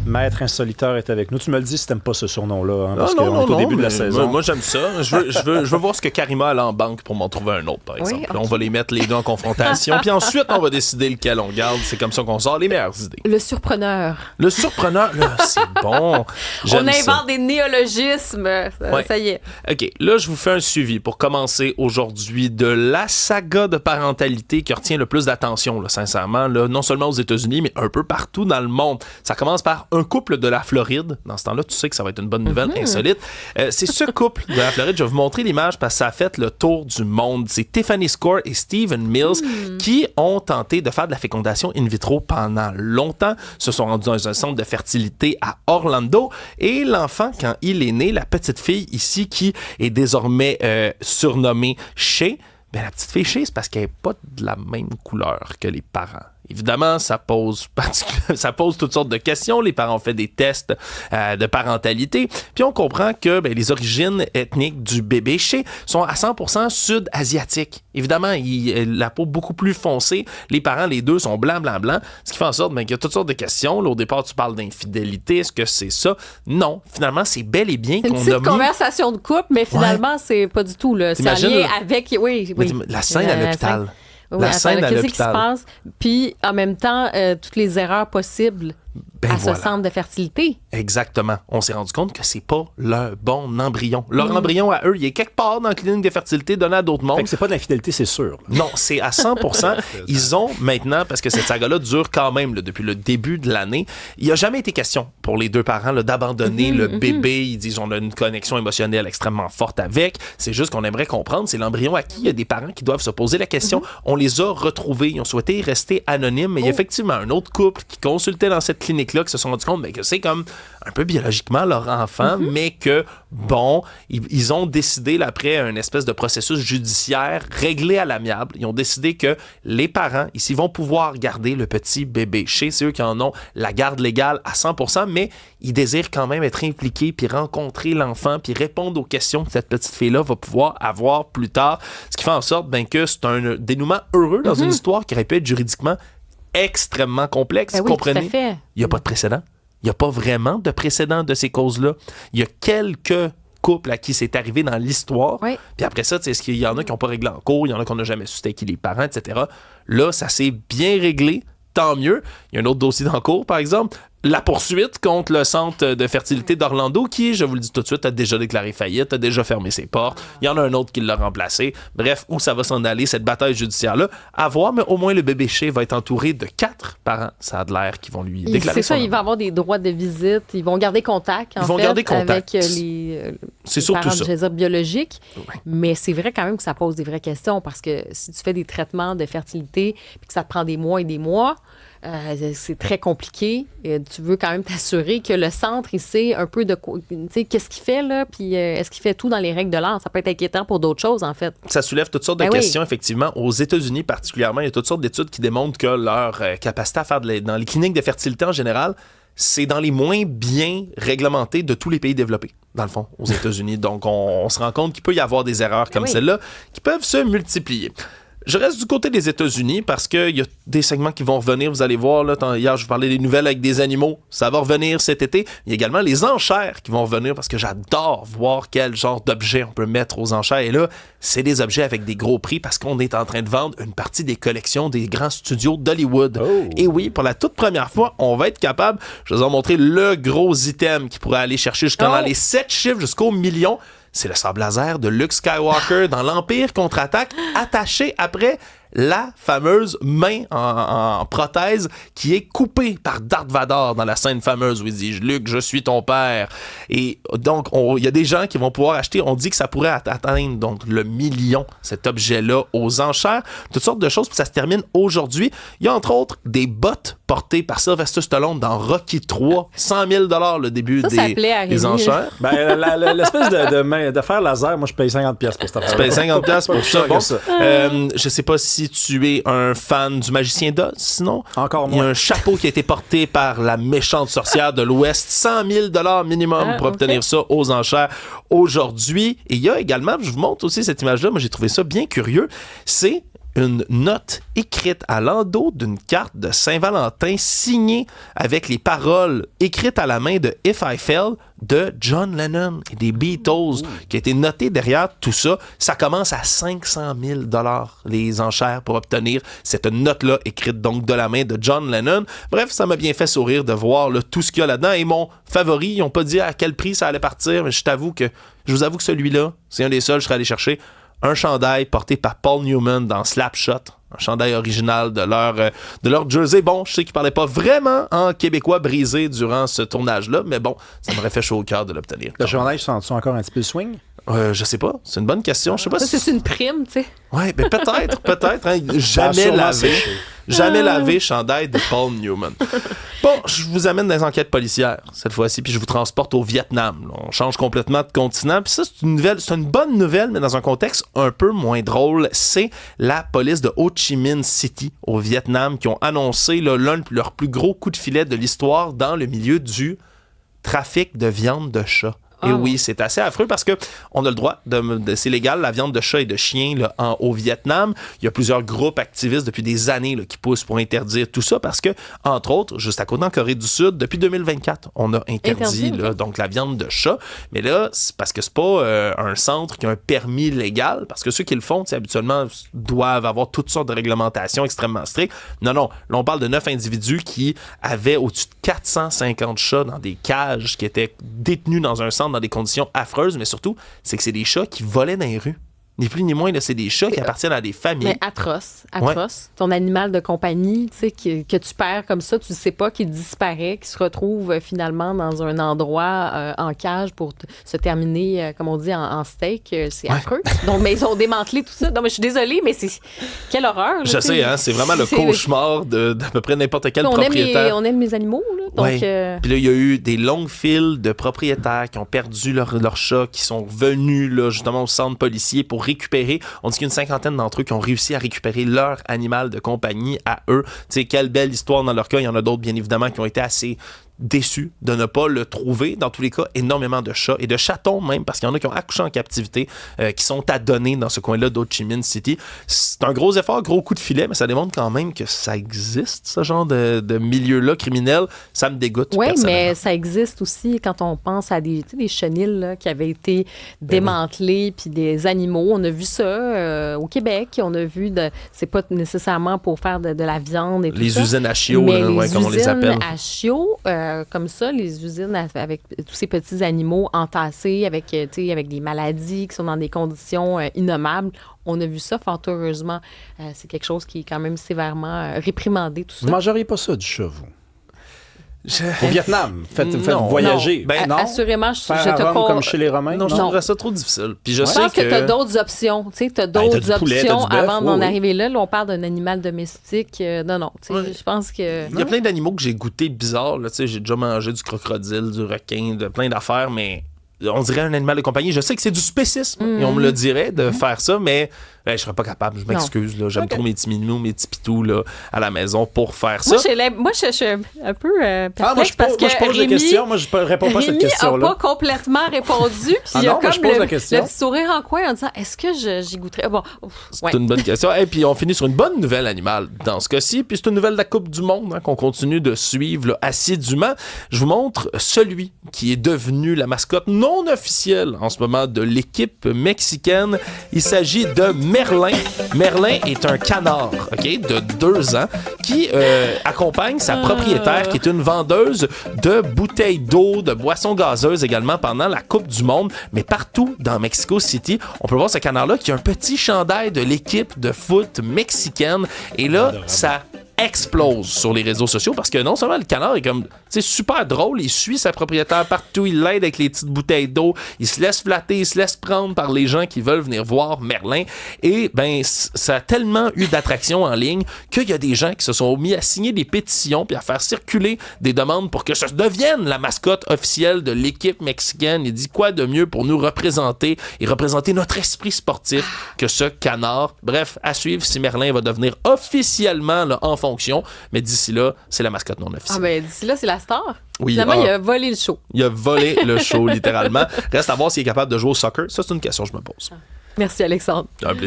Maître Insoliteur est avec nous. Tu me le dis si t'aimes pas ce surnom-là, hein, parce non, qu'on est au début de la saison. Moi, j'aime ça. Je veux voir ce que Karima a en banque pour m'en trouver un autre, par exemple. Okay. On va les mettre les deux en confrontation, puis ensuite, on va décider lequel on garde. C'est comme ça qu'on sort les meilleures idées. Le surpreneur. Le surpreneur, là, c'est bon. On invente des néologismes. Ça y est. OK, là, je vous fais un suivi pour commencer aujourd'hui de la saga de parentalité qui retient le plus d'attention, là, sincèrement, là, non seulement aux États-Unis, mais un peu partout dans le monde. Ça commence par un couple de la Floride. Dans ce temps-là, tu sais que ça va être une bonne nouvelle insolite. C'est ce couple de la Floride, je vais vous montrer l'image parce que ça a fait le tour du monde. C'est Tiffany Score et Stephen Mills qui ont tenté de faire de la fécondation in vitro pendant longtemps, se sont rendus dans un centre de fertilité à Orlando et l'enfant, quand il est né, la petite fille ici qui est désormais surnommée Shay, ben, la petite fille Shay, c'est parce qu'elle n'est pas de la même couleur que les parents. Évidemment, ça pose toutes sortes de questions. Les parents ont fait des tests de parentalité. Puis on comprend que les origines ethniques du bébé Shay sont à 100% sud-asiatiques. Évidemment, la peau beaucoup plus foncée. Les parents, les deux, sont blancs. Ce qui fait en sorte qu'il y a toutes sortes de questions. Là, au départ, tu parles d'infidélité. Est-ce que c'est ça? Non. Finalement, c'est bel et bien qu'on a mis... C'est une petite conversation de couple, mais finalement, c'est pas du tout. Là. C'est en lien avec... Oui. La scène à l'hôpital. Oui, qu'est-ce qui se passe? Puis, en même temps, toutes les erreurs possibles ce centre de fertilité. Exactement. On s'est rendu compte que c'est pas leur bon embryon. Leur embryon à eux, il est quelque part dans la clinique de fertilité donné à d'autres mondes. Fait que c'est pas de l'infidélité, c'est sûr. Non, c'est à 100%. Ils ont maintenant, parce que cette saga-là dure quand même depuis le début de l'année, il n'y a jamais été question pour les deux parents d'abandonner le bébé. Ils disent on a une connexion émotionnelle extrêmement forte avec. C'est juste qu'on aimerait comprendre, c'est l'embryon à qui il y a des parents qui doivent se poser la question. On les a retrouvés, ils ont souhaité rester anonymes, mais il y a effectivement un autre couple qui consultait dans cette clinique-là qui se sont rendus compte que c'est comme un peu biologiquement leur enfant, mais que, ils ont décidé, après un espèce de processus judiciaire réglé à l'amiable, ils ont décidé que les parents, ici, vont pouvoir garder le petit bébé. Chez eux qui en ont la garde légale à 100%, mais ils désirent quand même être impliqués, puis rencontrer l'enfant, puis répondre aux questions que cette petite fille-là va pouvoir avoir plus tard. Ce qui fait en sorte que c'est un dénouement heureux dans une histoire qui aurait pu être juridiquement extrêmement complexe. Oui, comprenez? tout à fait. Il n'y a pas de précédent. Il n'y a pas vraiment de précédent de ces causes-là. Il y a quelques couples à qui c'est arrivé dans l'histoire. Oui. Puis après ça, est-ce qu'il y en a qui n'ont pas réglé en cours, il y en a qu'on n'a jamais su c'était qui les parents, etc. Là, ça s'est bien réglé. Tant mieux. Il y a un autre dossier en cours, par exemple. La poursuite contre le centre de fertilité d'Orlando qui, je vous le dis tout de suite, a déjà déclaré faillite, a déjà fermé ses portes. Il y en a un autre qui l'a remplacé. Bref, où ça va s'en aller, cette bataille judiciaire-là? À voir, mais au moins le bébé Shay va être entouré de 4 parents. Ça a de l'air qui vont lui déclarer son ça, il va avoir des droits de visite. Ils vont garder contact, avec les parents, je veux dire, biologiques. Ouais. Mais c'est vrai quand même que ça pose des vraies questions parce que si tu fais des traitements de fertilité puis que ça te prend des mois et des mois, c'est très compliqué. Tu veux quand même t'assurer que le centre, il sait un peu de quoi, tu sais, qu'est-ce qu'il fait là, puis est-ce qu'il fait tout dans les règles de l'art? Ça peut être inquiétant pour d'autres choses, en fait. Ça soulève toutes sortes de questions, effectivement. Aux États-Unis particulièrement, il y a toutes sortes d'études qui démontrent que leur capacité à faire dans les cliniques de fertilité en général, c'est dans les moins bien réglementés de tous les pays développés, dans le fond, aux États-Unis. Donc, on se rend compte qu'il peut y avoir des erreurs comme celle-là qui peuvent se multiplier. Je reste du côté des États-Unis parce qu'il y a des segments qui vont revenir. Vous allez voir, là, hier, je vous parlais des nouvelles avec des animaux. Ça va revenir cet été. Il y a également les enchères qui vont revenir parce que j'adore voir quel genre d'objets on peut mettre aux enchères. Et là, c'est des objets avec des gros prix parce qu'on est en train de vendre une partie des collections des grands studios d'Hollywood. Oh. Et oui, pour la toute première fois, on va être capable, je vais vous en montrer le gros item qui pourrait aller chercher jusqu'à dans les 7 chiffres jusqu'au million. C'est le sabre laser de Luke Skywalker dans l'Empire contre-attaque, attaché après la fameuse main en prothèse qui est coupée par Darth Vader dans la scène fameuse où il dit « Luke, je suis ton père ». Et donc, il y a des gens qui vont pouvoir acheter, on dit que ça pourrait atteindre donc, le million, cet objet-là, aux enchères. Toutes sortes de choses, puis ça se termine aujourd'hui. Il y a entre autres des bottes portées par Sylvester Stallone dans Rocky 3, 100 000 $, le début des enchères. L'espèce de fer laser, moi je paye 50$ pour cette affaire. Tu payes 50$ pour ça. Bon, je sais pas si tu es un fan du Magicien d'Oz, sinon. Encore moins. Il y a un chapeau qui a été porté par la méchante sorcière de l'Ouest. 100 000 $ minimum pour obtenir ça aux enchères aujourd'hui. Et il y a également, je vous montre aussi cette image-là, moi j'ai trouvé ça bien curieux, c'est une note écrite à l'endos d'une carte de Saint-Valentin signée avec les paroles écrites à la main de If I Fell de John Lennon et des Beatles, qui a été noté derrière tout ça. Ça commence à 500 000 $ les enchères pour obtenir cette note-là écrite donc de la main de John Lennon. Bref, ça m'a bien fait sourire de voir là, tout ce qu'il y a là-dedans. Et mon favori, ils n'ont pas dit à quel prix ça allait partir, mais je vous avoue que celui-là, c'est un des seuls que je serais allé chercher. Un chandail porté par Paul Newman dans Slapshot, un chandail original de leur jersey. Bon, je sais qu'ils ne parlaient pas vraiment en québécois brisé durant ce tournage-là, mais bon, ça m'aurait fait chaud au cœur de l'obtenir. Le chandail, sens-tu encore un petit peu swing? Je sais pas. C'est une bonne question. Je sais pas si c'est une prime, tu sais. Ouais, mais peut-être. Hein, jamais lavé chandail de Paul Newman. Bon, je vous amène dans les enquêtes policières cette fois-ci, puis je vous transporte au Vietnam. On change complètement de continent. Puis ça, c'est une bonne nouvelle, mais dans un contexte un peu moins drôle. C'est la police de Ho Chi Minh City au Vietnam qui ont annoncé là, l'un de leurs plus gros coups de filet de l'histoire dans le milieu du trafic de viande de chat. Et oui, c'est assez affreux parce que on a le droit c'est légal, la viande de chat et de chien là, au Vietnam. Il y a plusieurs groupes activistes depuis des années là, qui poussent pour interdire tout ça parce que, entre autres, juste à côté en Corée du Sud, depuis 2024, on a interdit là, donc la viande de chat. Mais là, c'est parce que c'est pas un centre qui a un permis légal, parce que ceux qui le font, habituellement, doivent avoir toutes sortes de réglementations extrêmement strictes. Non, là, on parle de 9 individus qui avaient au-dessus de 450 chats dans des cages qui étaient détenus dans un centre dans des conditions affreuses, mais surtout, c'est que c'est des chats qui volaient dans les rues. Ni plus ni moins, là, c'est des chats qui appartiennent à des familles. Mais atroce. Ouais. Ton animal de compagnie, tu sais, que tu perds comme ça, tu ne sais pas, qu'il disparaît, qu'il se retrouve finalement dans un endroit en cage pour se terminer, comme on dit, en steak, c'est affreux. Donc, mais ils ont démantelé tout ça. Non, mais je suis désolée, mais c'est... Quelle horreur. Je sais, hein, c'est vraiment le cauchemar d'à peu près n'importe quel propriétaire. On aime les animaux, là. Donc, Puis là, il y a eu des longues files de propriétaires qui ont perdu leur chat, qui sont venus là, justement au centre policier pour récupérer. On dit qu'il y a une cinquantaine d'entre eux qui ont réussi à récupérer leur animal de compagnie à eux. Tu sais, quelle belle histoire dans leur cas. Il y en a d'autres, bien évidemment, qui ont été assez déçus de ne pas le trouver. Dans tous les cas, énormément de chats et de chatons même, parce qu'il y en a qui ont accouché en captivité, qui sont à donner dans ce coin-là d'Ho Chi Minh City. C'est un gros effort, gros coup de filet, mais ça démontre quand même que ça existe, ce genre de milieu-là criminel. Ça me dégoûte. Oui, mais ça existe aussi quand on pense à des chenils là, qui avaient été démantelés, puis des animaux. On a vu ça au Québec. On a vu, c'est pas nécessairement pour faire de la viande et tout les ça. usines à chiots, là, comme on les appelle. Les usines à chiots, comme ça, les usines avec tous ces petits animaux entassés avec des maladies qui sont dans des conditions innommables. On a vu ça, fort heureusement. C'est quelque chose qui est quand même sévèrement réprimandé, tout ça. Vous ne mangeriez pas ça, du chat, vous? Au Vietnam, faites voyager. Non. Assurément, je te Rome, comme chez les Romains. Non, je trouverais ça trop difficile. Puis je pense que tu as d'autres options. Tu as d'autres options avant d'en arriver là. Là, on parle d'un animal domestique. Non. Je pense que... Il y a plein d'animaux que j'ai goûté bizarres. Là, j'ai déjà mangé du crocodile, du requin, de plein d'affaires, mais on dirait un animal de compagnie. Je sais que c'est du spécisme, et on me le dirait, de faire ça, mais je serais pas capable. Je m'excuse. Là, j'aime trop mes petits minous, mes petits pitous là, à la maison pour faire ça. Moi, je suis un peu perplexe parce que je pose des questions. Moi, je réponds pas à cette question-là. Rémi n'a pas complètement répondu. Puis il y a comme le petit sourire en coin en disant, est-ce que j'y goûterais? Bon, c'est une bonne question. Et puis on finit sur une bonne nouvelle animale dans ce cas-ci. Puis c'est une nouvelle de la Coupe du Monde qu'on continue de suivre là, assidûment. Je vous montre celui qui est devenu la mascotte non officielle en ce moment de l'équipe mexicaine. Il s'agit de Merlin. Merlin est un canard, de 2 ans qui accompagne sa propriétaire qui est une vendeuse de bouteilles d'eau, de boissons gazeuses également pendant la Coupe du Monde. Mais partout dans Mexico City, on peut voir ce canard-là qui a un petit chandail de l'équipe de foot mexicaine. Et là, ça explose sur les réseaux sociaux parce que non seulement le canard est comme super drôle, il suit sa propriétaire partout, il l'aide avec les petites bouteilles d'eau, il se laisse flatter, il se laisse prendre par les gens qui veulent venir voir Merlin et ça a tellement eu d'attraction en ligne qu'il y a des gens qui se sont mis à signer des pétitions puis à faire circuler des demandes pour que ça devienne la mascotte officielle de l'équipe mexicaine. Il dit quoi de mieux pour nous représenter et représenter notre esprit sportif que ce canard. Bref, à suivre si Merlin va devenir officiellement là, en fonction, mais d'ici là, c'est la mascotte non officielle. D'ici là, c'est la star. Oui, finalement, il a volé le show. Il a volé le show, littéralement. Reste à voir s'il est capable de jouer au soccer. Ça, c'est une question que je me pose. Merci, Alexandre. Un plaisir.